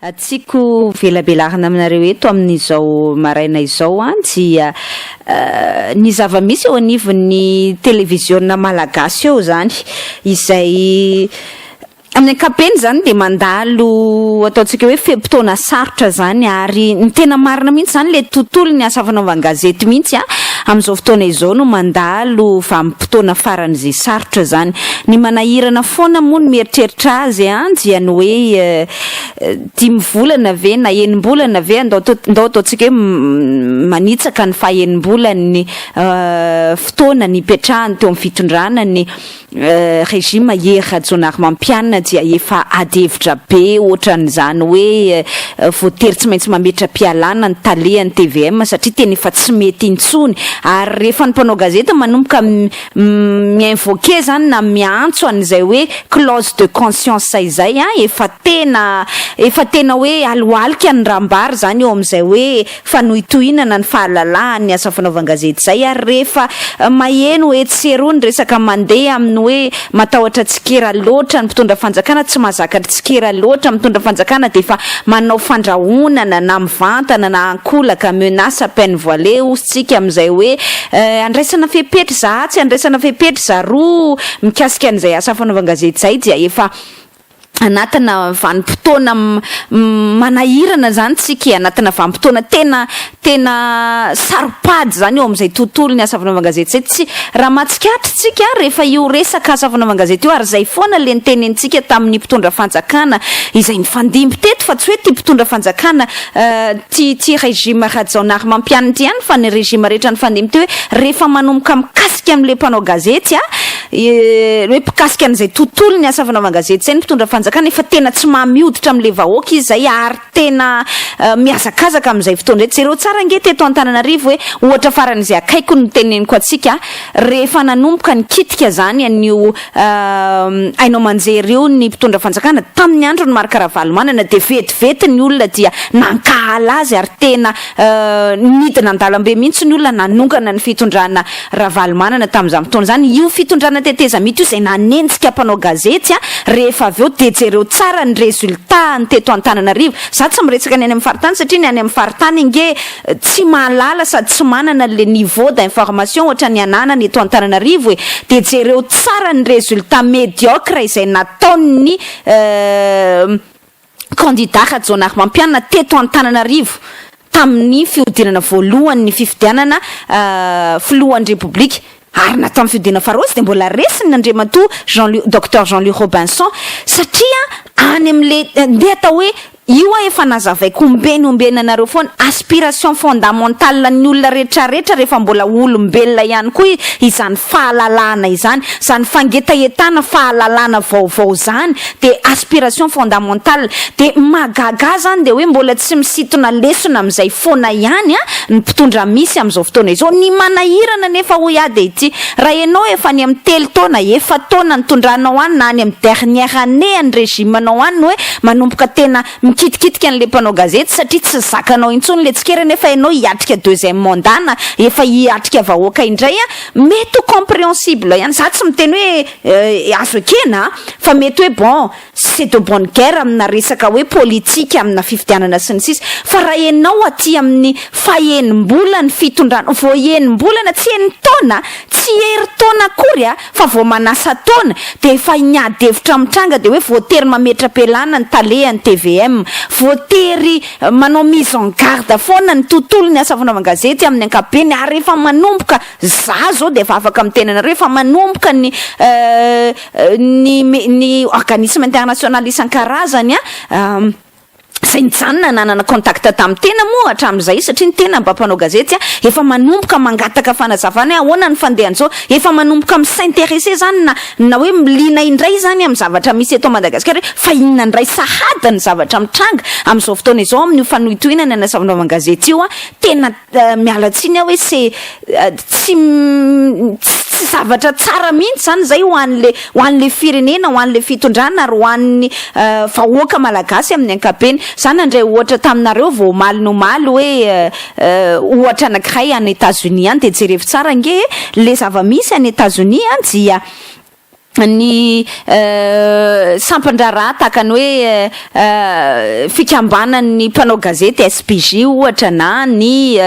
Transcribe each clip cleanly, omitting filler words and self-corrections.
Tsiko velabelahana aminareo eto amin'izao maraina izao dia ny zava-misy eo anivon'ny televiziona malagasy eo zany izay amin'ny ankapobeny zany de mandalo ataontsika hoe fehim-potoana sarotra zany ary ny tena marina mihitsy zany le tontolo ny asa fanaovan-gazety mihitsy amin'izao fotoana izao no mandalo fa amin'ny fotoana faran'izay sarotra zany ny manahirana foana moa no mieritreritra azy dia ny hoe 5 volana ve na 9 bolana ve ndao ataontsika hoe manitsaka ny faha 9 bolany fotoana ny ipetrahany teo amin'ny fitondrana ny régime Niry Randriamampianina dia efa adevitra be ohatran'izany hoe voatery tsy maintsy mametra-pialana ny talehan'ny TVM satria tena efa tsy mety intsony ary rehefa ny mpanao gazety manomboka mi-invoquer zany na miantso an'izay hoe clause de conscience izay efa tena hoe aloalika ny rambary zany eo amin'izay hoe fanohitohinana ny fahalalahany ny asa fanaovan-gazety zay ary rehefa maheno etserony resaka mandeha amin'ny hoe matahotra tsikera loatra ny mpitondra fanjakana tsy mahazakatra tsikera loatra mitondra fanjakana de efa manao fandrahonana na mivantana na ankolaka menace peine voilée ositsika amin'izay hoe andraisana fepetra zahatsy andraisana fepetra zaroa mikasika an'izay asa fanaovan-gazety zay dia efa anatina vanim-potoana manahirana zany tsika anatina vanim-potoana tena saropady zany eo amin'izay tontolo ny asa fanaovan-gazety zay tsy raha matsikatra tsika rehefa io resaka asa fanaovan-gazety io ary zay foana le nitenentsika tamin'ny mpitondra fanjakana izay mifandimby teto fa tsy hoe ty mpitondra fanjakana ty régime Randriamampianina ty ihany fa ny régime rehetra ny fandimby ty hoe rehefa manomboka mikasika amin'le mpanao gazety hoe pikasika an'izay tontolo ny asa fanaovan-gazety zay ny mpitondra fanjakana efa tena tsy mamioditra amin'le vahoaka izy zay ary tena miazakazaka amin'izay fotoana rehetra zereo tsara nge teto Antananarivo hoe ohatra faran'izay akaiko ny teneniko atsika rehefa nanomboka nikitika zany an'io ainao manjery io ny mpitondra fanjakana tamin'ny andro ny marika ravalomanana de vetivety ny olona dia nankahala azy ary tena nidina an-dalambe mihitsy ny olona nanongana ny fitondrana ravalomanana tamin'izany fotoana zany io fitondrana teteza mity io zay nanentsika mpanao gazety rehefa avy eo de jereo tsara ny resultat ny teto Antananarivo za tsy miresaka ny any amin'ny faritany satria ny any amin'ny faritany nge tsy mahalala sady tsy manana le niveau d'information ohatra ny ananany eto Antananarivo de jereo tsara ny resultat médiocre izay nataon'ny candidat Randriamampianina teto Antananarivo tamin'ny fiodinana voalohany ny fifidianana filohan'ny republika ary natao amin'ny fiodinana faharoa de mbola resiny Andriamatoa Dr Jean-Louis Robinson satria any amin'le ndeha atao hoe io efa nazavaiko ombeny anareo foana aspiration fondamentale ny olona rehetrarehetra rehefa mbola olombelona ihany koa izany fahalalana izany zany fangetahetana fahalalana vaovao zany de aspiration fondamentale de magaga zany de hoe mbola tsy misitona lesona amin'izay foana ihany ny mpitondra misy amin'izao fotoana izao ny manahirana nefa ho ady ity raha ianao efa ny amin'ny 3 taona efa taona nitondranao any na any amin'ny dernière année ny régimenao any hoe manomboka tena kitikitika an'le mpanao gazety satria tsy zakanao intsony le tsikera nefa ianao hiatrika 2e mandana efa hiatrika vahoaka indray mety compréhensible ihany za tsy miteny hoe azo ekena fa mety hoe bon c'est de bonne guerre amina resaka hoe politika amina fifidianana sy ny sisa fa raha ianao aty amin'ny faha 9 ny fitondrana vo 9 bolana tsy 9 taona tsy hery taona akory fa vo manasa taona de efa niadevitra mitranga de hoe voatery mametra-pialana ny talehan'ny TVM voatery manao mise en garde foana ny tontolo ny asa fanaovan-gazety amin'ny ankapobeny ary efa manomboka za zao de efa afaka mitenanareo efa manomboka ny organisme international isan-karazany zay nijanona nanana contact tamin'ny tena moa hatramin'izay satria ny tena mba mpanao gazety efa manomboka mangataka fanazavana ahoana ny fandehan'izao efa manomboka s'intéresser zany na hoe milina indray zany amin'ny zavatra misy eto Madagasikara fa inona indray sahada ny zavatra mitranga amin'izao fotoana izao amin'ny fanohitohinana ny asa fanaovan-gazety io tena mialatsiny hoe tsy zavatra tsara mihitsy zany zay ho an'le firenena ho an'le fitondrana ary ho an'ny vahoaka malagasy amin'ny ankapobeny zany andray ohatra taminareo vao omaly hoe ohatra anankiray any États-Unis any de jerevo tsara nge le zava-misy any États-Unis dia ny sampandrara tahaka ny hoe fikambanan'ny mpanao gazety SPJ ohatra na ny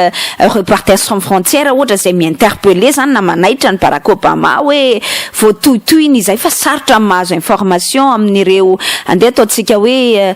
Reporters sans frontières ohatra zay mi-interpellé zany na manaitra ny Barack Obama hoe voatoitoiny izay fa sarotra mahazo information amin'ireo andeha ataotsika hoe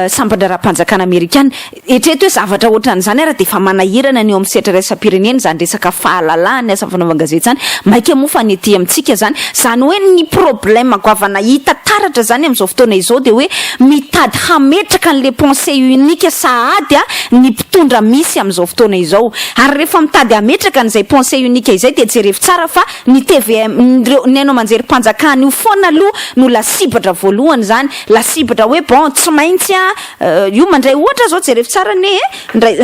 sampandraram-panjakana Amerikana etreto hoe zavatra ohatran'izany ara de fa manahirana ny eo amin'ny setra raisam-pirenena zany resaka fahalalana asa fanaovana gazety zany maika moa fa ny ety amintsika zany hoe ny problème goavana hita taratra zany amin'izao fotoana izao de hoe mitady hametraka an'le pensée unique sahady ny mpitondra misy amin'izao fotoana izao ary rehefa mitady hametraka an'izay pensée unique izay de jerevy tsara fa ny TVM ny anao manjery mpanjakana io foana aloha no lasibatra voalohany zany lasibatra hoe bon tsy maintsy io mandray ohatra zao jerevy tsara ne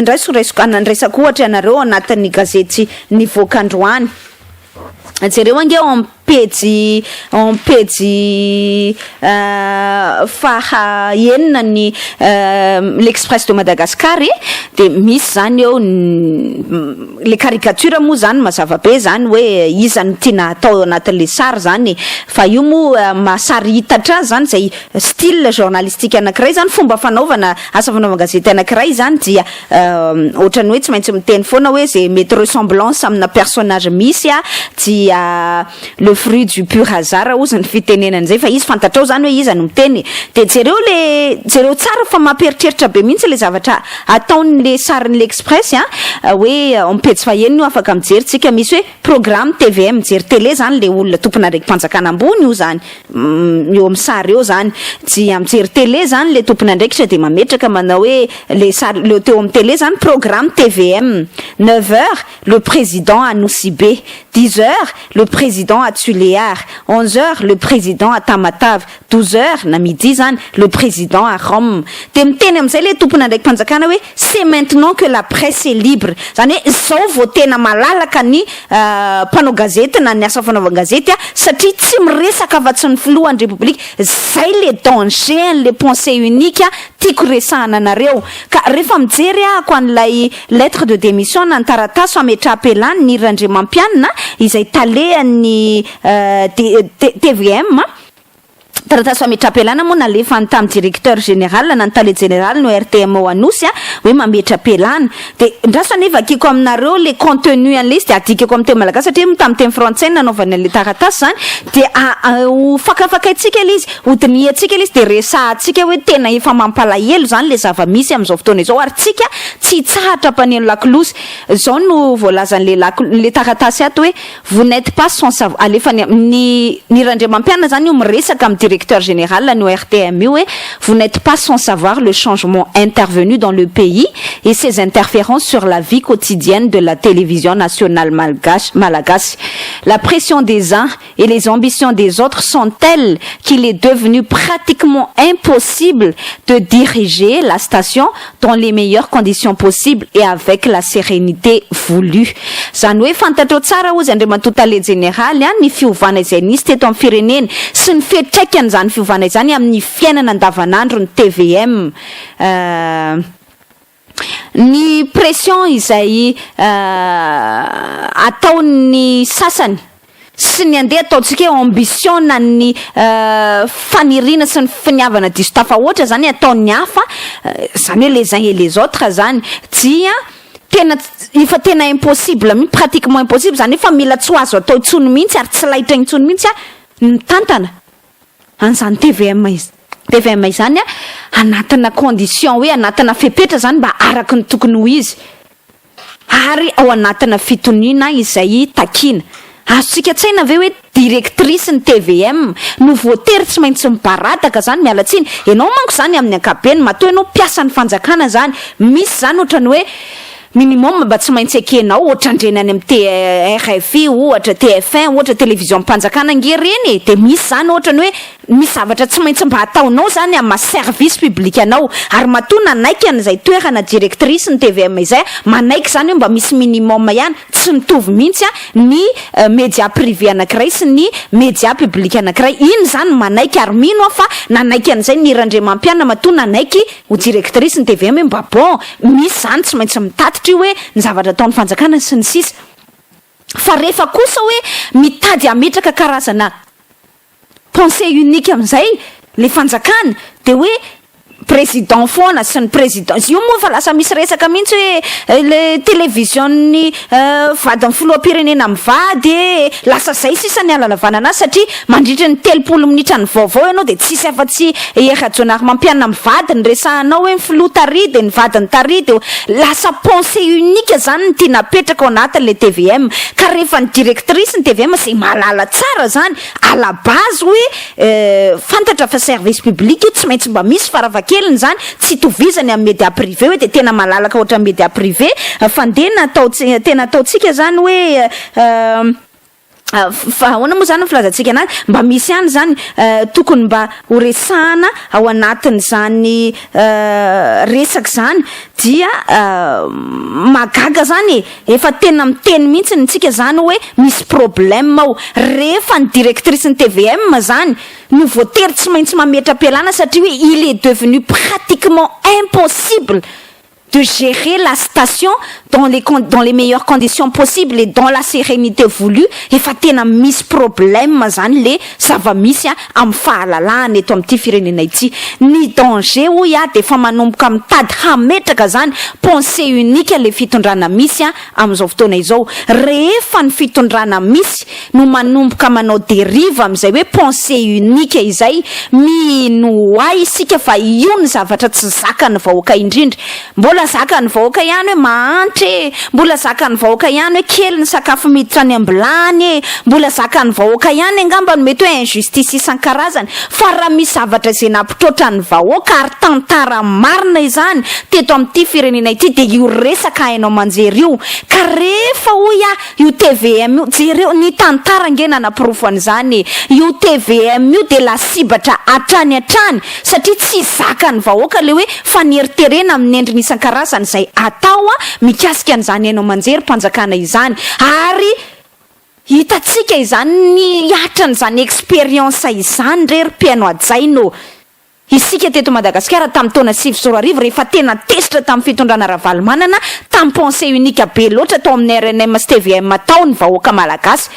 ndraisako ohatra ianareo anatin'ny gazety nivoaka androany jereo ange pejy faha enina ny l'Express de Madagascar de misy zany eo le caricature moa zany mazava be zany hoe iza no tiana atao anatin'le sary zany fa io moa mahasary hitatra zany zay style journalistique anankiray zany fomba fanaovana asa fanaovana gazety anankiray zany dia ohatrany hoe tsy maintsy miteny foana hoe zay mety ressemblance amina personnage misy dia le fruit du pur hasard ozy ny fitenenana zay fa izy fantatrao zany hoe iza no miteny de jereo tsara fa mamperitreritra be mihitsy le zavatra ataon'le sarin'le Express hoe ampejy faheniny io afaka mijery tsika misy hoe programme TVM mijery télé zany le olona tompona ndraiky mpanjakana ambony io zany eo amin'ny sary eo zany dia mijery télé zany le tompona ndraikitra de mametraka manao hoe le sary le teo amin'ny télé zany programme TVM 9h le président à Nosibé 10h le président à Tuléar 11h le président à Tamatave 12h na midi zany le président à Rome de miteny am'izay le tompona ndraiky mpanjakana hoe c'est maintenant que la presse est libre zany hoe zao vao tena malalaka ny mpanao gazety na ny asa fanaovana gazety satria tsy miresaka afa-tsy ny filohan'ny république zay le danger le pensée unique tiako resahana anareo ka rehefa mijery ako an'ilay lettre de démission na ny taratasy ametraha-pelany Niry Randriamampianina izay talehan'ny TVM taratasy fametra-pelana moa nalefany tamin'ny directeur général na ny tale général no RTM ao Anosy hoe mametra-pelana de ndrasa nefa akiko aminareo le contenu an'le izy de adikako amin'ny teny malagasy satria tamin'ny teny frantsay nanaovany an'le taratasy zany de fakafakaitsika le izy hodiniatsika le izy de resahatsika hoe tena efa mampalahelo zany le zava-misy amin'izao fotoana izao ary tsika tsy tsahatra mpaneno lakolosy zao no voalazan'le le taratasy ato hoe vous n'êtes pas sans savoir alefany ny Randriamampianina zany io miresaka amin'ny directeur général no RTM vous n'êtes pas sans savoir le changement intervenu dans le pays et ses interférences sur la vie quotidienne de la télévision nationale malgache. La pression des uns et les ambitions des autres sont telles qu'il est devenu pratiquement impossible de diriger la station dans les meilleures conditions possibles et avec la sérénité voulue. Zany hoe fantatro tsara ozy Andriamantoa tale général ny fiovana izay nisy teto amin'ny firenena sy ny fiantraikany zany fiovana izany amin'ny fiainana andavanandro ny TVM ny pression izay ataon'ny sasany sy ny andeha ataotsika hoe ambition na ny fanirina sy ny finiavana diso tafahoatra zany ataon'ny hafa zany hoe les uns et les autres zany dia efa tena impossible pratiquement impossible zany efa mila tsy azo atao intsony mihitsy ary tsy laitra intsony mihitsy mitantana an'izany TVM izany anatina condition hoe anatina fepetra zany mba araky ny tokony ho izy ary ao anatina fitoniana izay takina azontsika tsaina ve hoe directrice ny TVM no voatery tsy maintsy mibarataka zany mialatsiny ianao manko zany amin'ny ankapobeny matoa ianao mpiasa ny fanjakana zany misy zany ohatrany hoe minimum mba tsy maintsy ekenao ohatra andrenany amin'ny RFI ohatra TF1 ohatra télévision mpanjakana ngereny de misy zany ohatrany hoe misy zavatra tsy maintsy mba ataonao zany amin'ny service public anao ary matoa nanaiky an'izay toerana directrice ny TVM izay manaiky zany hoe mba misy minimum ihany tsy mitovy mihitsy ny média privé anankiray sy ny média public anankiray iny zany manaiky ary mino fa nanaiky an'izay Niry Randriamampianina matoa nanaiky ho directrice ny TVM mba bon misy zany tsy maintsy mitady hoe ny zavatra ataon'ny fanjakana sy ny sisa fa rehefa kosa hoe mitady ametraka karazana pensée unique am'izay le fanjakana de hoe président foana sy ny président io moa fa lasa misy resaka mihitsy hoe le télévision-ny vadin'ny filoham-pirenena mivady lasa zay sisa ny alalavana anazy satria mandritra ny 30 minitra ny vaovao ianao de tsisy afa-tsy Randriamampianina mivady ny resahanao hoe ny filoha tary de ny vadiny tary de lasa pensée unique zany ny tia napetraka ao anatin'le TVM ka rehefa ny directrice ny TVM zay malala tsara zany à la base hoe fantatra fa service public io tsy maintsy mba misy faravakely zany tsy tovizany amin'ny média privé hoe de tena malalaka ohatra média privé fandena tena ataotsika zany hoe fa ahoana moa zany ny filazantsika anazy mba misy ihany zany tokony mba horesahana ao anatin' zany resaky zany dia magaga zany efa tena miteny mihitsy ntsika zany hoe misy problème ao rehefa ny directrice ny TVM zany no voatery tsy maintsy mametra-pialana satria hoe il est devenu pratiquement impossible de gérer la station dans les meilleures conditions possibles et dans la sérénité voulue efa tena misy problème zany le zava-misy amin'ny fahalalahana eto amin'ity firenena ity ny danger hoy de efa manomboka mitady hametraka zany pensée unique le fitondrana misy amin'izao fotoana izao rehefa ny fitondrana misy no manomboka manao dérive amin'izay hoe pensée unique izay mino ay isika fa io ny zavatra tsy zakany vahoaka indrindra mbola zakany vahoaka ihany hoe mahantra mbola zakany vahoaka ihany hoe kely ny sakafo miditra any ambilany mbola zakany vahoaka ihany angamba no mety hoe injustice isan-karazany fa raha misy zavatra izay nampitroatra ny vahoaka ary tantara marina izany teto amin'ity firenena ity de io resaka hainao manjery io ka rehefa hoy io TVM io jereo ny tantara nge nanapirofo an'izany io TVM io de la sibatra hatrany satria tsy zakany vahoaka le hoe faneriterena amin'ny endriny isan-karazany zay atao mikasika an'izany hainao manjery mpanjakana izany ary hitatsika izany ny hatran'izany expérience izany rery mpiaino ajaino isika teto Madagasikara tamin'ny taona 2024 rehefa tena tesitra tamin'ny fitondrana Ravalomanana tamin'ny pensée unique be loatra tao amin'ny RNM sy TVM tao ny vahoaka malagasy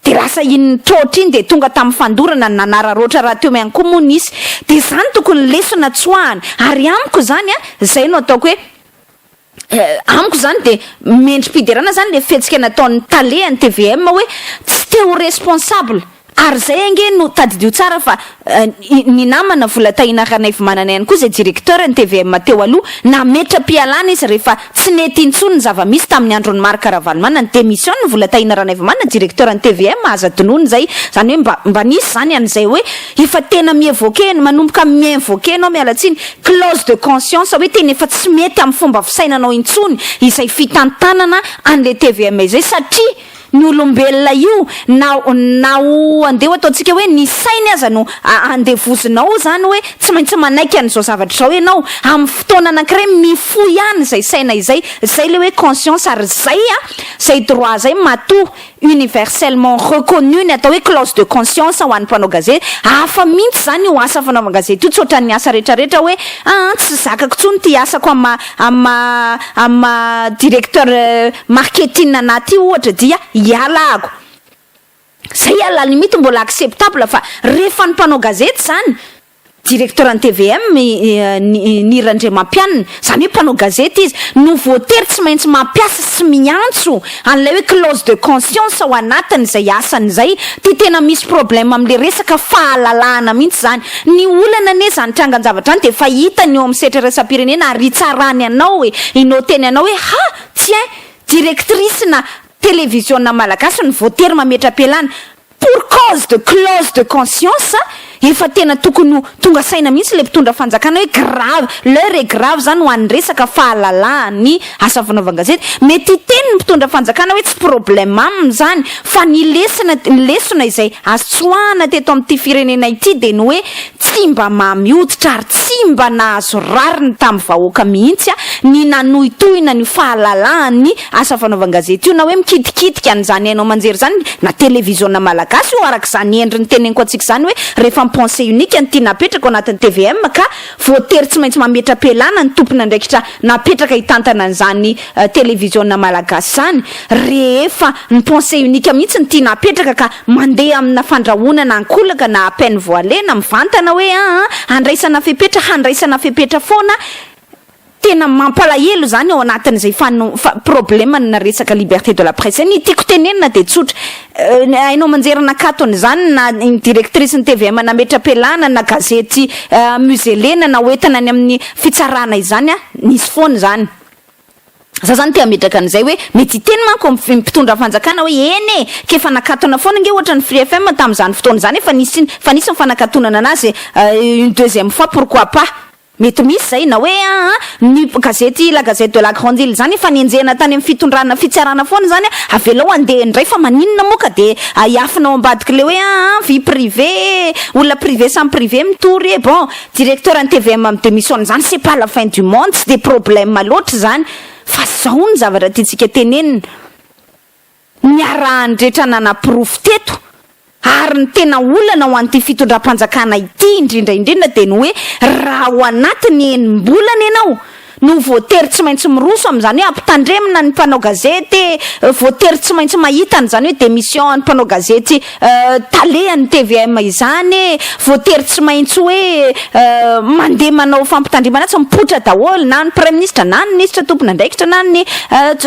de lasa iny trôtra iny de tonga tamin'ny fandorana nanara roatra raha teo mian'ny komunisy de zany tokony lesona tsoahana ary amiko zany zay no ataoko hoe amiko zany de mendrim-piderana zany le fetsika nataon'ny talen'ny TVM hoe tsy teo responsable ary zay ange no tadidio tsara fa ny namana vola tahinarana manana ihany koa zay directeur ny TVM teo aloha nametra-pialana izy rehefa tsy nety intsony ny zava-misy tamin'ny andron'ny Marc Ravalomanana ny démission ny vola tahinarana manana directeur ny TVM aza donony zay zany hoe mba nisy zany an'izay hoe efa tena mievoke manomboka miinvoke anao mialatsiny clause de conscience hoe tena efa tsy mety amin'ny fomba fisainanao intsony izay fitantanana an'le TVM izay satria ny olombelona io na andeha ataontsika hoe ny sainy aza no andevozinao zany hoe tsy maintsy manaiky an'izao zavatra zao ianao amin'ny fotoana anankiray mifo ihany zay saina izay le hoe conscience ary zay droit zay matoa universellement reconnu ny atao hoe clause de conscience ho an'ny mpanao gazety hafa mihitsy zany io asa fanaovana gazety io tsy ohatran'ny asa rehetrarehetra hoe tsy zakako tsony ty asako amma directeur marketing anaty io ohatra dia ialako zay la limite mbola acceptable fa rehefa ny mpanao gazety zany directeur ny TVM Niry Randriamampianina zany hoe mpanao gazety izy no voatery tsy maintsy mampiasa sy miantso an'ilay hoe clause de conscience ao anatiny zay asany zay ty tena misy problème amin'le resaka fahalalahana mihitsy zany ny olana ane zany trangan-javatra any de fa hitany eo amin'ny setra resam-pirenena ary tsarany anao hoe inoteny anao hoe tiens directrice na télévision na malagasy ny voatery mametra-pialana pour cause de clause de conscience efa tena tokony tonga saina mihitsy le mpitondra fanjakana hoe grave l'heure est grave zany ho an'ny resaka fahalalahany asa fanaovana gazety mety teny ny mpitondra fanjakana hoe tsy problème aminy zany fa ny lesona izay azoana teto amin'ity firenena ity de ny hoe tsy mba mamioditra ary tsy mba nahazo rariny tamin'ny vahoaka mihitsy ny nanohitohina ny fahalalahany asa fanaovana gazety io na hoe mikitikitika an'izany hainao manjery zany na télévision na malagasy io arak'izany endriny teneniko atsika zany hoe rehefa pensée unique ny tia napetraka ao anatin'ny TVM ka voatery tsy maintsy mametra-pialana ny tompona ndraikitra napetraka hitantana an'izany télévisionna malagasy zany rehefa ny pensée unique mihitsy ny tia napetraka ka mandeha amina fandrahonana ankolaka na apeine voilena mivantana hoe handraisana fepetra foana tena mampalahelo zany ao anatin'izay problème na resaka liberté de la presse ny tiako tenenina de tsotra ainao manjerana katony zany na directrice ny TVM nametra-pialana na gazety muselena na hoentina any amin'ny fitsarana izany nisy foana zany za zany te ametraka an'izay hoe mety teny manko mpitondra fanjakana hoe eny kefa nakatona foana nge ohatra ny Free FM tam'izany fotoana zany fa nisy mifanakatonana anazy une deuxième fois pourquoi pas mety misy zay na hoe ny gazety la gazette de la grande île zany fa nenjehana tany amin'ny fitondrana fitsarana foana zany avelao andeha indray fa maninona moka de iafinao ambadiky le hoe vie privée olona privé sans privé mitory e bon directeur ny TVM amin'ny démission zany c'est pas la fin du monde tsy de problème loatra zany fa zao ny zavatra tiantsika tenenina miarahany rehetra nanaprofo teto ary ny tena olana ho an'ity fitondram-panjakana ity indrindra de ny hoe raha ao anatiny enim-bolana ianao no voatery tsy maintsy miroso am'izany hoe ampitandremina ny mpanao gazety voatery tsy maintsy mahita an'izany hoe démission ny mpanao gazety talehan'ny TVM izany voatery tsy maintsy hoe mandeha manao fampitandremana tsy mipotra daholo na ny prime ministre na ny ministre tompona ndraikitra na ny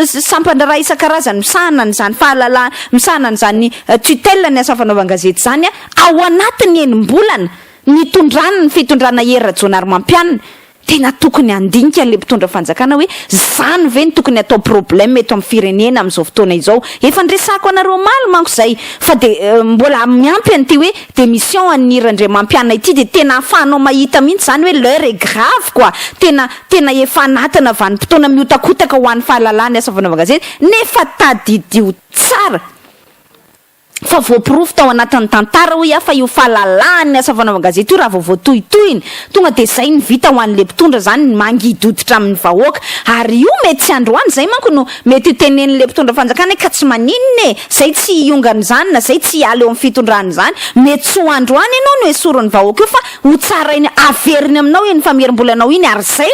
sampandra isan-karazany misahana n'izany fahalalana misahana n'izany tutelle ny asa fanaovan-gazety zany ao anatiny enim-bolana nitondrana ny fitondrana Randriamampianina tena tokony andinika le mpitondra fanjakana hoe zany ve ny tokony atao problème eto amin'ny firenena amin'izao fotoana izao efa ndresako anareo maly manko zay fa de mbola miampy an'ity hoe démission an'ny Niry Randriamampianina ity de tena afahanao mahita mihitsy zany hoe l'heure est grave quoi tena efa anatina vanim-potoana miotakotaka ho an'ny fahalalany asa fanaovan-gazety nefa tadidio tsara fa voaporofo tao anatin'ny tantara hoe afa io fahalalany asa fanaovan-gazety io raha voatohitohiny tonga de zay ny vita ho an'le mpitondra zany mangidoditra amin'ny vahoaka ary io mety tsy androany zay manko no mety tenen'le mpitondra fanjakana ka tsy maninona zay tsy iongany zany na zay tsy hiala eo amin'ny fitondrany zany mety tsy ho androany ianao no esoron'ny vahoaka io fa ho tsara iny averiny aminao eny famerim-bolanao iny ary zay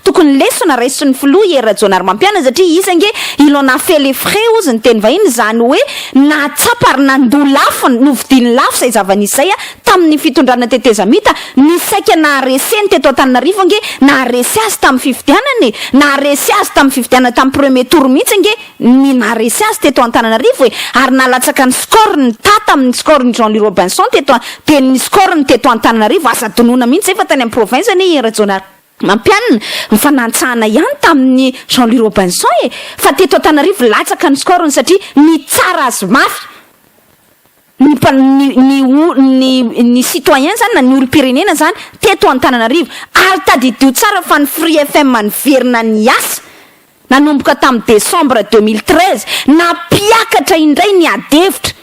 tokony lesona raisiny filoha Randriamampianina satria izy ange il en a fait les frais ozy ny teny vahiny zany hoe natsapary nando lafo novidiny lafo zay zava-nisay tamin'ny fitondrana tetezamita nisaika nahareseny teto Antananarivo nge naharesy azy tamin'ny fifidianany naharesy azy tamin'ny fifidianana tamin'ny premier tour mihitsy nge ny naharesy azy teto Antananarivo ary nalatsaka ny score ny tata amin'ny score ny Niry Randriamampianina teto de ny score ny teto Antananarivo asa donona mihitsy efa tany amin'ny province ny Randriamampianina mifanantsahana ihany tamin'ny Niry Randriamampianina fa teto Antananarivo latsaka ny score ny satria ny tsara azy mafy ny citoyen zany na ny olo-pirenena zany teto Antananarivo ary tadidio tsara fa ny Free FM niverina ny asa nanomboka tamin'ny décembre 2013 napiakatra indray ny adevitra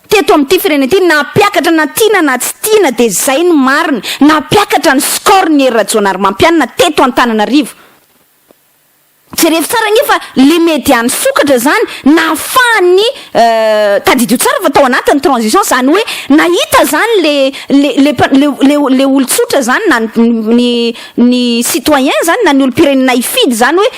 teto amin'ity firenena ity napiakatra na tiana na tsy tiana de zay ny mariny napiakatra ny score ny Randriamampianina teto Antananarivo tsy rehefa tsara nefa le média ny sokatra zany nahafahany tadidio tsara fa tao anatin'ny transition zany hoe nahita zany le olotsotra zany na ny citoyen zany na ny olo-pirenena ifidy zany hoe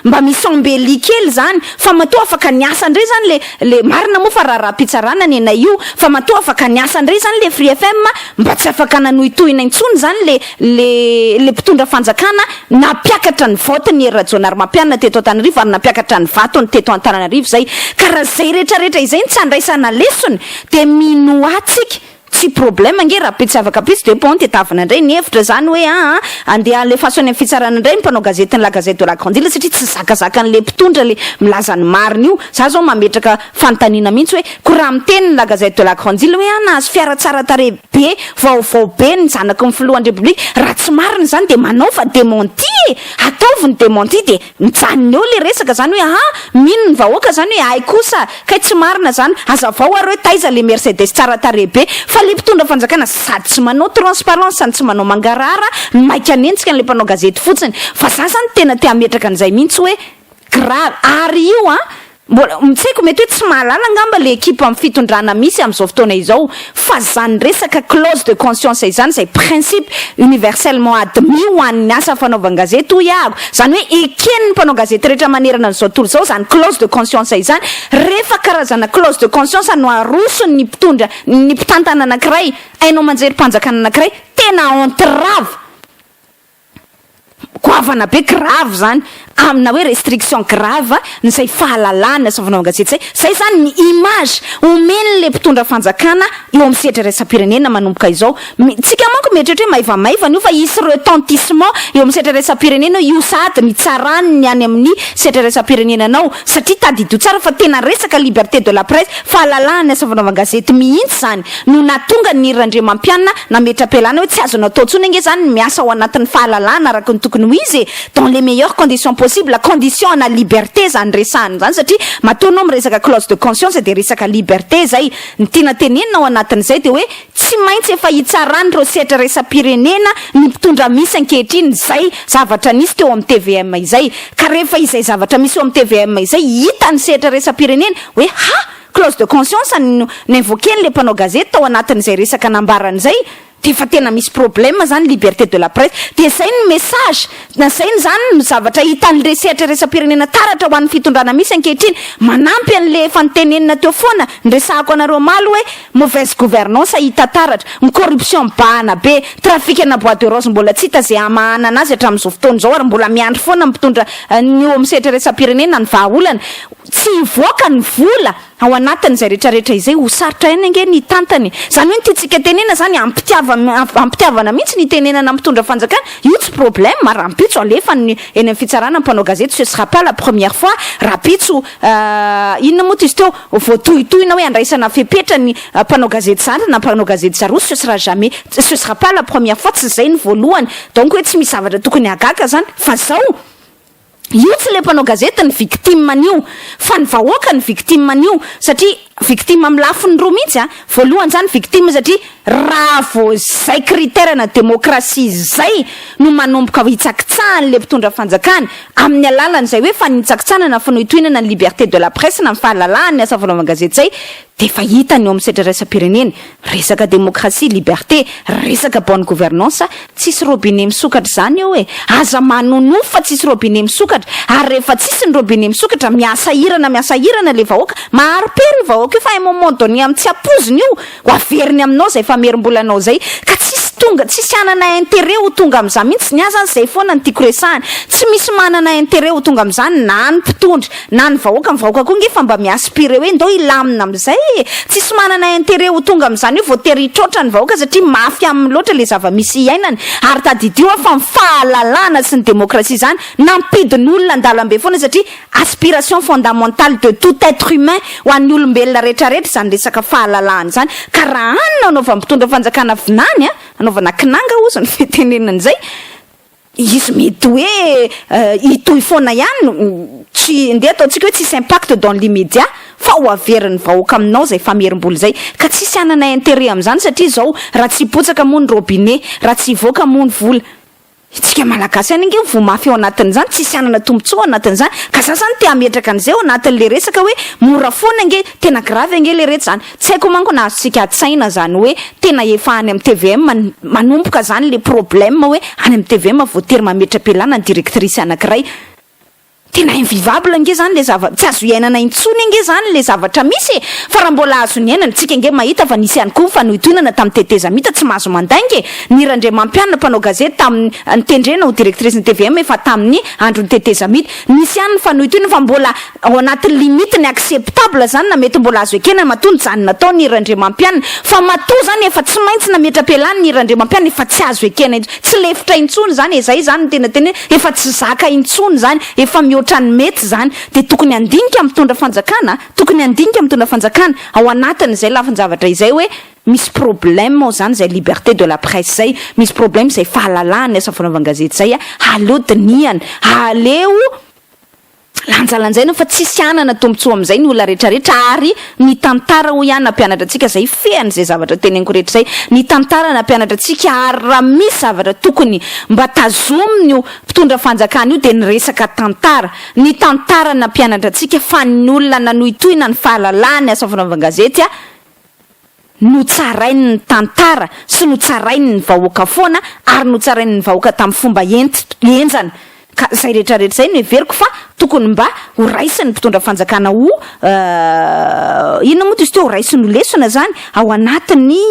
mba misy embelli kely zany fa matoa afaka niasa ndray zany le marina moa fa raha-pitsarana ny ena io fa matoa afaka niasa ndray zany le Free FM mba tsy afaka nanohitohina intsony zany le mpitondra fanjakana napiakatra ny vote ny Randriamampianina teto Antananarivo ary napiakatra ny vatony teto Antananarivo zay karaha zay rehetrarehetra izay tsy andraisana lesony de minoatsika tsy problème nge raha pitsavaka pitsy de bon tetavana indray ny hevitra zany hoe andeha le façon ny fitsarana indray ny mpanao gazety ny la gazette de la grande île satria tsy zakazaka n'le mpitondra le milaza ny mariny io za zao mametraka fanontaniana mihitsy hoe koraha miteny ny la gazette de la grande île hoe nahazo fiara tsara tare be vaovao be ny zanaka ny filohan'ny republique raha tsy mariny zany de manao fa démenti ataovy ny démenti de mijanony eo le resaka zany hoe mino ny vahoaka zany hoe ay kosa kay tsy marina zany azavao ary hoe taiza le Mercedes tsara tare be fa le mpitondra fanjakana sady tsy manao transparence sady tsy manao mangarara maika anentsika n'le mpanao gazety fotsiny fa za zany tena te ametraka an'izay mihitsy hoe grave ary io mbola tsy haiko mety hoe tsy mahalala angamba le équipe amin'ny fitondrana misy amin'izao fotoana izao fa zany resaka clause de conscience izany zay principe universellement admis ho an'ny asa fanaovan-gazety ho iako zany hoe eken'ny mpanao gazety rehetra manerana n'izao tontolo izao zany clause de conscience izany rehefa karazana clause de conscience no aroso ny mpitondra ny mpitantana anankiray ainao manjery mpanjakana anankiray tena entrave goavana be grave zany amina hoe restriction grave nyzay fahalalana sa fanaovan-gazety zay zany ny image omeny le mpitondra fanjakana eo amin'ny sehatra raisam-pirenena manomboka izao tsika manko mieritreritra hoe maivamaivana io fa isy retentissement eo amin'ny sehatra raisam-pirenena io sady mitsarany ny any amin'ny sehatra raisam-pirenenanao satria tadidio tsara fa tena resaka liberté de la presse fahalalana sa fanaovan-gazety mihitsy zany no natonga ny Randriamampianina nametra-pialana hoe tsy azo natao tsony ange zany miasa ao anatin'ny fahalalana araka ny tokony ho izy dans les meilleures conditions possible la condition ana liberté zany resahany zany satria matoanao miresaka clause de conscience de resaka liberté zay ny tiana tenenina ao anatin'izay de hoe tsy maintsy efa hitsarany ro sehatra raisam-pirenena ny mpitondra misy ankehitriny zay zavatra nisy teo amin'ny TVM izay ka rehefa izay zavatra misy eo amin'ny TVM izay hita ny sehatra raisam-pirenena hoe clause de conscience n'invoquen'le mpanao gazety tao anatin'izay resaka nambarany zay de fa tena misy problème zany liberté de la presse de zay ny message na zay ny zany ny zavatra hitan'le sehatra raisam-pirenena taratra ho an'ny fitondrana misy ankehitriny manampy an'le efa nitenenina teo foana nresahako anareo maly hoe mauvaise gouvernance hita taratra ny corruption mibahana be trafic ana bois de rose mbola tsy hita zay amahana anazy hatramin'izao fotoana zao ary mbola miandry foana mpitondra ny eo amin'ny sehatra raisam-pirenena ny vahaolana tsy hivoaka ny vola ao anatin'izay rehetrarehetra izay ho sarotra eny ange ny tantany zany hoe nytitsika tenena zany ampitiavana mihitsy ny tenenana mpitondra fanjakana io tsy problème rahampitso alefa eny amin'ny fitsarana mpanao gazety ce sera pas la première fois rahapitso inona moa izy teo voatohitohina hoe andraisana fepetra ny mpanao gazety zany na mpanao gazety zaroso ce sera jamais ce sera pas la première fois tsy zay ny voalohany donc hoe tsy misy zavatra tokony agaka zany fa zao io tsy le mpanao gazety ny victime anio fa ny vahoaka ny victime anio satria victime amin'ny lafiny roa mihitsy voalohany zany victime satria raha vo zay critère na démocratie zay no manomboka hitsakitsahany le mpitondra fanjakana amin'ny alalany zay hoe fa nitsakitsahana na fanohitohinana ny liberté de la presse na fahalalahany asa fanaovan-gazety zay de fa hitany eo amin'ny sehatra raisam-pirenena resaka démocratie liberté resaka bonne gouvernance tsisy robinet misokatra zany eo hoe aza manonofa fa tsisy robinet misokatra ary rehefa tsisy ny robinet misokatra miasa hirana le vahoaka maharopery vahoaka io fa un moment donné amin'ny tsy apoziny io ho averiny aminao zay fa merim-bolanao zay ka tsisy anana intérêt ho tonga amin'izany mihitsy ny azany zay foana ny tiako resahany tsy misy manana intérêt ho tonga amin'izany na ny mpitondra na ny vahoaka koa nge fa mba miaspire hoe ndao ilamina amin'izay tsisy manana intérêt ho tonga amin'izany hoe voatery hitrotra ny vahoaka satria mafy amin'ny loatra le zava-misy iainany ary tadidio fa ny fahalalana sy ny démocratie zany nampidin'olona andalambe foana satria aspiration fondamentale de tout être humain ho an'ny olombelona rehetrarehetra zany resaka fahalalahany zany ka raha anina anaova mpitondra fanjakana vinany anaovana kinanga ozy ny fitenenana zay izy mety hoe hitohy foana ihany tsy ndeha ataontsika hoe tsisy impact dans l'immédiat fa ho averin'ny vahoaka aminao zay famerim-bola zay ka tsisy anana intérêt amin'izany satria zao raha tsy hipotsaka moa ny robinet raha tsy hivoaka moa ny vola itsika malagasy any ange vomafy ao anatin'izany tsisy anana tombontsoa anatin'izany ka za zany te hametraka an'izay ao anatin'le resaka hoe mora foana ange tena grave ange le rehetra zany tsy haiko manko na azontsika atsaina zany hoe tena efa any amin'ny TVM manomboka zany le problème hoe any amin'ny TVM voatery mametra-pialana ny directrice anankiray tena invivable ange zany le zavatra tsy azo iainana intsony ange zany le zavatra misy fa raha mbola azo ny iainana tsika ange mahita fa nisy ihany koa fanohitohinana tamin'ny teteza mita tsy mahazo mandainge Niry Randriamampianina mpanao gazety tamin'ny nitendrena ho directrice ny TVM efa tamin'ny andro ny teteza mita nisy ihany fanohitohinana fa mbola ao anatin'ny limite ny acceptable zany na mety mbola azo ekena matony zany natao Niry Randriamampianina fa matò zany efa tsy maintsy nametra-pialana Niry Randriamampianina efa tsy azo ekena tsy lefitra intsony zany zay zany tena efa tsy zaka intsony zany efa otrany mety zany de tokony andinika mitondra fanjakana ao anatin'izay lafin-javatra izay hoe misy problème ao zany zay liberté de la presse zay misy problème zay fahalalahany asa fanaovan-gazety zay aleo diniana aleo lanjalanjaina fa tsisy anana tombotsoa amin'izay ny olona rehetrarehetra ary ny tantara ho ihany nampianatra antsika zay fean'izay zavatra teneniko rehetra zay ny tantara nampianatra antsika ary raha misy zavatra tokony mba tazominy io mpitondra fanjakana io de ny resaka tantara ny tantara nampianatra antsika fa ny olona nanohitohina ny fahalalany asa fanaovana-gazety notsarainy ny tantara sy notsarainy ny vahoaka foana ary notsarainy ny vahoaka tamin'ny fomba enjana ka zay rehetrarehetra zay no everiko fa tokony mba ho raisiny mpitondra fanjakana ho inona moa izy teo ho raisiny ho lesona zany ao anatiny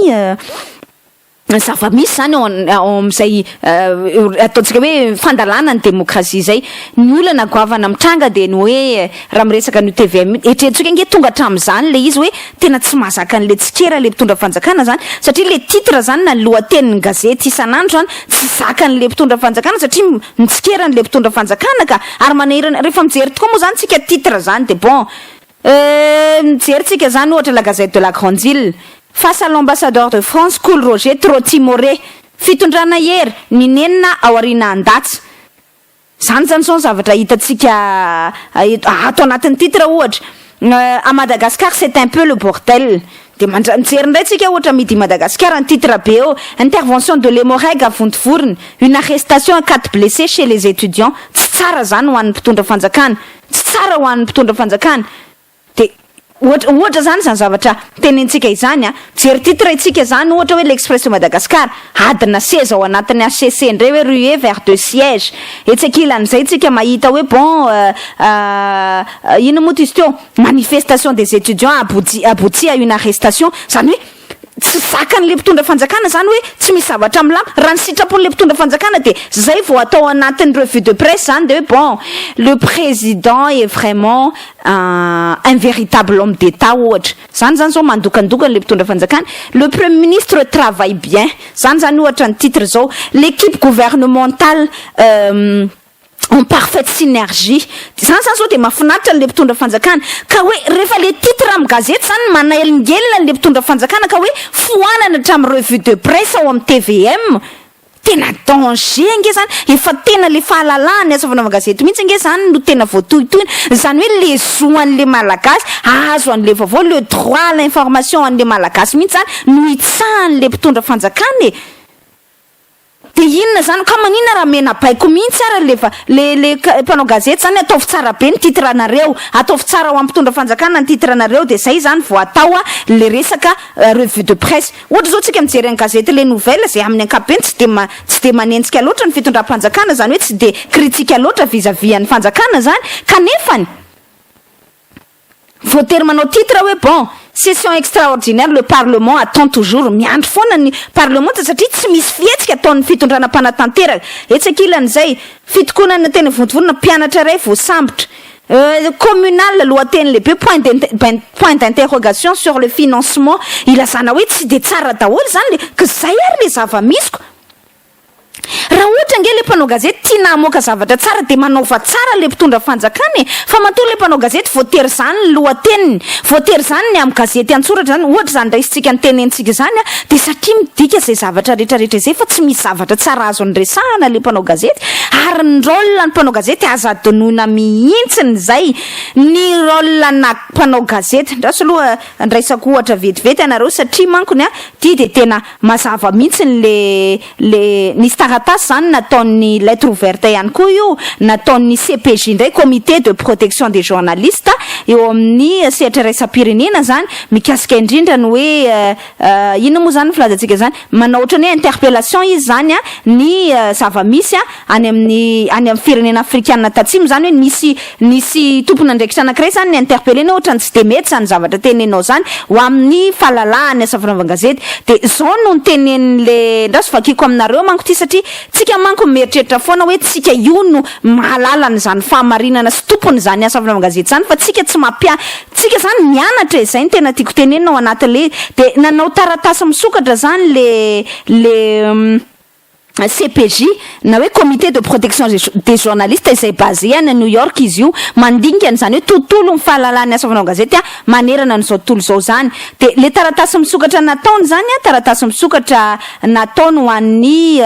zava-misy zany ao am'izay ataontsika hoe fandalana ny demokrasia zay ny olana goavana mitranga de ny hoe raha miresaka ny TVM etrentsika inge tonga hatramin'izany le izy hoe tena tsy mahazaka an'le tsikera le mpitondra fanjakana zany satria le titre zany na lohatenin'ny gazety isan'andro zany tsy zaka an'le mpitondra fanjakana satria mitsikera an'le mpitondra fanjakana ka ary manahirana rehefa mijery tokoa moa zany tsika titre zany de bon mijery tsika zany ohatra la gazette de la grande ville face à l'ambassadeur de France cool Roger trop timoré fitondrana hery ny nenina ao aoriana andatsy zany zao zavatra hitatsika ato anatin'ny titre ohatra à Madagascar c'est un peu le bordel de mijery ndray tsika ohatra midi Madagascar ny titre be eo intervention de l'hémorrague à Vontovorona une arrestation à 4 blessés chez les étudiants tsy tsara zany ho an'ny mpitondra fanjakana tsy tsara ho an'ny mpitondra fanjakana de ohatra zany zany zavatra tenentsika izany jery titre itsika zany ohatra hoe l'expression Madagascar adina 16 ao anatin'ny HCC ndray hoe ruée vers de siège etsekilan'izay tsika mahita hoe bon ino moa izy teo manifestation des étudiants abouti à une arrestation zany hoe tsy zakan'le mpitondra fanjakana zany hoe tsy misy zavatra milama raha ny sitrapon'le mpitondra fanjakana de zay vao atao anatin'ny revue de presse zany de hoe bon le président est vraiment un véritable homme d'état ohatra zany zao mandokandokan'le mpitondra fanjakana le premier ministre travaille bien zany ohatra ny titre zao l'équipe gouvernementale en parfaite synergie zany zao de mahafinaritra le mpitondra fanjakana ka hoe rehefa le titre amin'ny gazety zany manaelingelina le mpitondra fanjakana ka hoe foanana hatramin'ny revue de presse ao amin'ny TVM tena danger nge zany efa tena le fahalalany asa fanaovana gazety mihitsy nge zany no tena voatohitohina zany hoe le zoan'le malagasy azo an'le vaovao le droit à l'information an'le malagasy mihitsy zany no itsahan'le mpitondra fanjakana de inona zany ka manina raha mena baiko mihitsy ara le mpanao gazety zany ataovy tsara be ny titre anareo ataovy tsara ho amin'ny mpitondra fanjakana ny titre anareo de zay zany vo atao le resaka revue de presse ohatra zao tsika mijery ny gazety le nouvelle zay amin'ny ankapobeny tsy de manenjika loatra ny fitondram-panjakana zany hoe tsy de kritika loatra vis-à-vis ny fanjakana zany kanefany voatery manao titre hoe bon session extraordinaire le parlement attend toujours miandry foana ny parlement satria tsy misy fihetsika ataon'ny fitondrana mpanatanteraka etsekilan'izay fitokonana teny vontovorona mpianatra ray voasambotra communal lohateny lehibe point d'interrogation sur le financement ilazana hoe tsy de tsara daholo zany ka zay ary le zava-misy ko raha ohatra nge le mpanao gazety tia namoaka zavatra tsara de manaova tsara le mpitondra fanjakana fa matoa le mpanao gazety voatery zany ny lohateniny voatery zany ny amin'ny gazety antsoratra zany ohatra zany raisitsika ny tenentsika zany de satria midika zay zavatra rehetrarehetra zay fa tsy misy zavatra tsara azo nyresahana le mpanao gazety ary ny rôle ny mpanao gazety aza adonona mihitsiny zay ny rôle na mpanao gazety ndraso aloha ndraisako ohatra vetivety anareo satria mankony ty de tena mazava mihitsiny le ny taratasy zany nataon'ny lettre ouverte ihany koa io nataon'ny CPJ ndray comité de protection des journalistes eo amin'ny sehatra raisam-pirenena zany mikasika indrindra ny hoe ino moa zany filazantsika zany manao ohatran'ny hoe interpellation izy zany ny zava-misy any amin'ny firenena afrikana tatsimo zany hoe nisy tompona andraikitra anankiray zany ny interpellena ohatrany tsy de mety zany zavatra tenenao zany ho amin'ny fahalalahany asa fanaovana-gazety de zao no nitenen'le ndraso vakiko aminareo manko ty satria tsika manko mieritreritra foana hoe tsika io no mahalalany zany fahamarinana sy tompony zany asa fanaovana-gazety zany fa tsika tsy tsika zany mianatra zay ny tena tiako tenenina ao anatin'le de nanao taratasy misokatra zany le CPJ na hoe comité de protection des journalistes izay basé any New York izy io mandinika an'izany hoe tontolo ny fahalalany asa fanao gazety manerana n'izao tontolo zao zany de le taratasy misokatra nataony zany taratasy misokatra nataony ho an'ny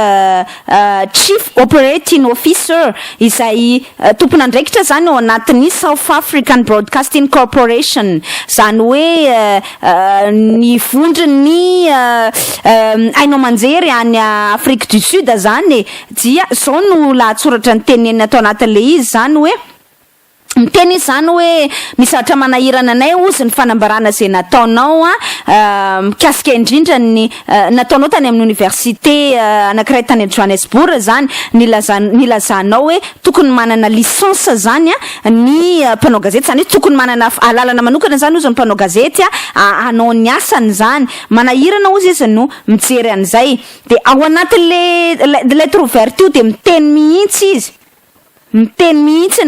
chief operating officer izay tompon'andraikitra zany ao anatin'ny South African Broadcasting Corporation zany hoe ny vondrony ainao manjery any Afrique du Sud zany dia zao no lahatsoratra ny tenenina atao anatin'le izy zany hoe miteny zany hoe misatra manahirana anay ozy ny fanambarana zay nataonao mikasika indrindra ny nataonao tany amin'ny université anankiray tany Johannesburg zany nilazanao hoe tokony manana licence zany ny mpanao gazety zany tokony manana alalana manokana zany ozy ny mpanao gazety anao ny asany zany manahirana ozy izy no mijery an'izay de ao anatin'le lettre ouverte io de miteny mihitsy izy miteny mihitsy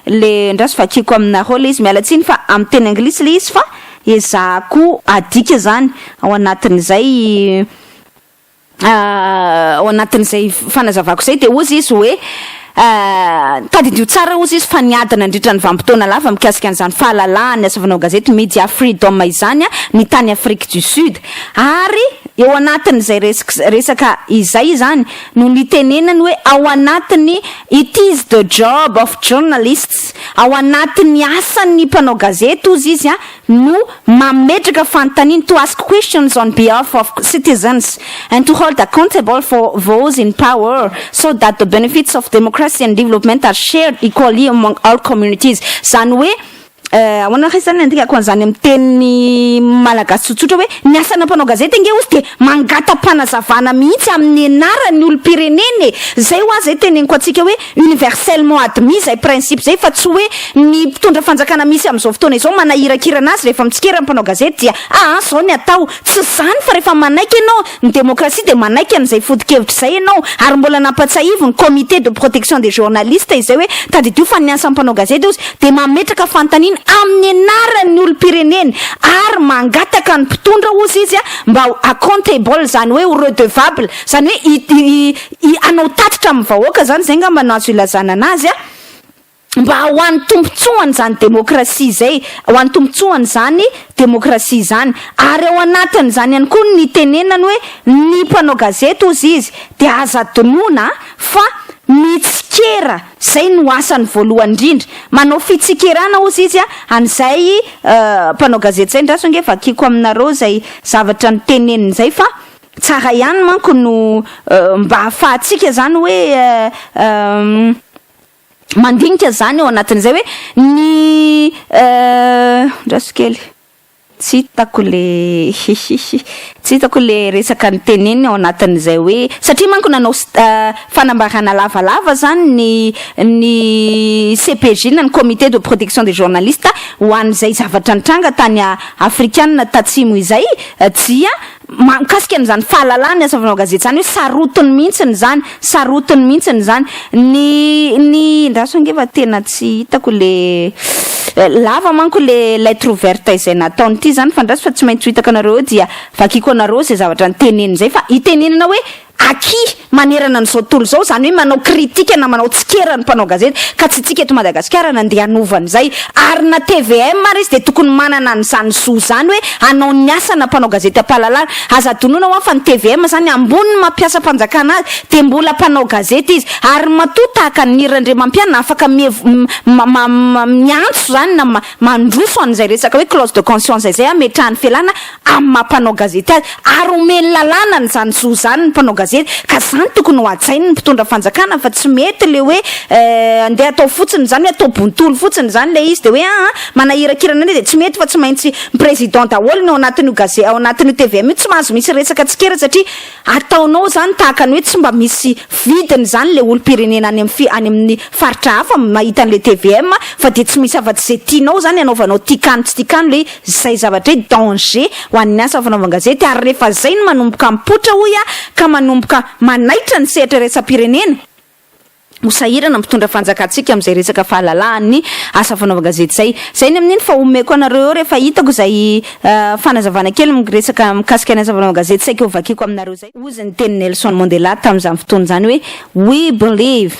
le ndraso fakiko aminareo le izy mialatsiny fa amin'ny teny anglisy le izy fa ezahako adika zany ao anatin'izay fanazavako zay de ozy izy hoe tadidio tsara ozy izy fa niadana andritra ny vanim-potoana lava mikasika an'izany fahalalahany asavanao gazety media freedom izany ny tany Afrique du Sud ary eo anatin'izay resaka izay zany no nitenenany hoe ao anatiny it is the job of journalists ao anatiny asan'ny mpanao gazety ozy izy no mametraka fanontaniana to ask questions on behalf of citizens and to hold accountable for those in power so that the benefits of democracy and development are shared equally among all communities zany hoe ahoana zany andika ko an'izany amin'ny teny malagasy tsotsotra hoe ny asana mpanao gazety nge ozy de mangata-panazavana mihitsy amin'ny anaran'ny olo-pireneny zay ho azy zay teneniko atsika hoe universellement admis zay principe zay fa tsy hoe ny mpitondra fanjakana misy amin'izao fotoana izao manahirakirana azy rehefa mitsikera ny mpanao gazety dia zao ny atao tsy zany fa rehefa manaiky ianao ny démocratie de manaiky an'izay fodi-kevitra zay ianao ary mbola nampatsahivy ny comité de protection des journalistes izay hoe tadidio fa ny asa mpanao gazety ozy de mametraka fanontaniana amin'ny anaran'ny olo-pireneny ary mangataka ny mpitondra ozy izy mba accountable zany hoe ho redevable zany hoe anao tatitra amin'ny vahoaka zany zay ngamba no azo ilazana anazy mba ho an'ny tombotsoany zany demokrasia zay ho an'ny tombotsoany zany demokrasia zany ary ao anatiny zany ihany koa ny tenenany hoe ny mpanao gazety ozy izy de aza donona fa mitsikera zay no asany voalohany indrindra manao fitsikerana ozy izy an'izay mpanao gazety zay ndraso nge vakiko aminareo zay zavatra ny teneniny zay fa tsara ihany manko no mba ahafahatsika zany hoe mandinika zany ao anatin'izay hoe ny ndraso kely tsy hitako le resaka ny teneny ao anatin'izay hoe satria manko nanao fanambarana lavalava zany ny CPJ ny comité de protection des journalistes ho an'izay zavatra nitranga tany afrikana tatsimo izay dia makasika an'izany fahalalany asavanao gazety zany hoe sarotiny mihitsiny zany ny ndraso angeva tena tsy hitako le lava manko le lettre ouverte izay nataony ity zany fa ndraso fa tsy maintsy hitaka anareo dia vakiko anareo zay zavatra ny teneniny zay fa itenenina hoe aki manerana n'izao tontolo zao zany hoe manao kritika na manao tsikera ny mpanao gazety ka tsy tsika eto Madagasikara nandeha hanovany zay ary na TVM ary izy de tokony manana an'izany zo zany hoe anao ny asana mpanao gazety ampahalalana aza donona ho fa ny TVM zany ambony mampiasa mpanjakana azy de mbola mpanao gazety izy ary matoa tahaka ny Niry Randriamampianina afaka miantso zany na mandroso an'izay resaka hoe clause de conscience zay ametrahany fialana amin'ny mampanao gazety azy ary omeny lalàna n'izany zo zany ny mpanao gazety ka zany tokony ho atsainy ny mpitondra fanjakana fa tsy mety le hoe andeha atao fotsiny zany hoe atao bontolo fotsiny zany le izy de hoe manahirakirana de tsy mety fa tsy maintsy président daholo ao anatin'io gazety ao anatin'io TVM io tsy mahazo misy resaka tsikera satria ataonao zany tahaka ny hoe tsy mba misy vidiny zany le olo-pirenena any amin'ny faritra hafa mahita an'le TVM fa de tsy misy afa-tsy zay tianao zany anaovanao tikano tsy tikano le zay zavatra hoe danger ho an'ny asa fanaovana gazety ary rehefa zay no manomboka mipotra hoy ka manomboka manaitra ny sehatra resa-pirenena mosahirana mitondra fanjakatsika am'izay resaka fahalalahany asa fanaova gazety zay ny amin'iny fa omeko anareo rehefa hitako zay fanazavana kely resaka mikasika ny asa fanaova gazety saika ovakiko aminareo zay ozy ny teny Nelson Mandela tam'izany fotoana zany hoe we believe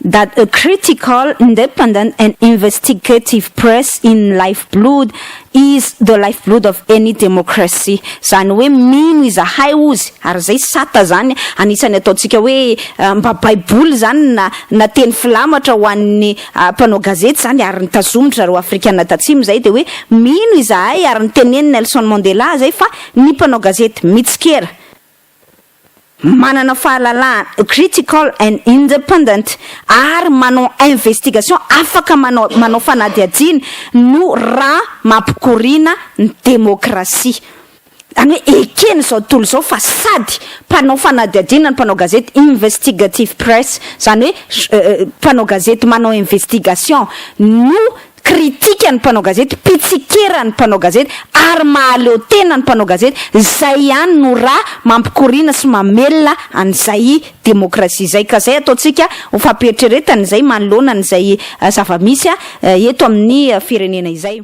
that a critical, independent and investigative press in lifeblood is the lifeblood of any democracy. Zany hoe mino izahay ozy ary zay sata zany anisany ataontsika hoe mba baiboly zany na teny filamatra ho an'ny mpanao gazety zany ary nitazomitra reo afrikana tatsimo zay de hoe mino izahay ary niteneny Nelson Mandela zay fa ny mpanao gazety mitsikera manana fahalalahana critical and independent ary manao investigation afaka manao fanadihadiana no raha mampikorina ny demokrasia any hoe ekeny zao tontolo zao fa sady mpanao fanadihadiana ny mpanao gazety investigative press zany hoe mpanao gazety manao investigation no kritika ny mpanao gazety pitsikera ny mpanao gazety ary mahaleo tena ny mpanao gazety zay ihany no raha mampikorina sy mamelona an'izay demokrasia zay ka zay ataontsika ho fampieritrereta n'izay manoloana n'izay zava-misy eto amin'ny firenena izay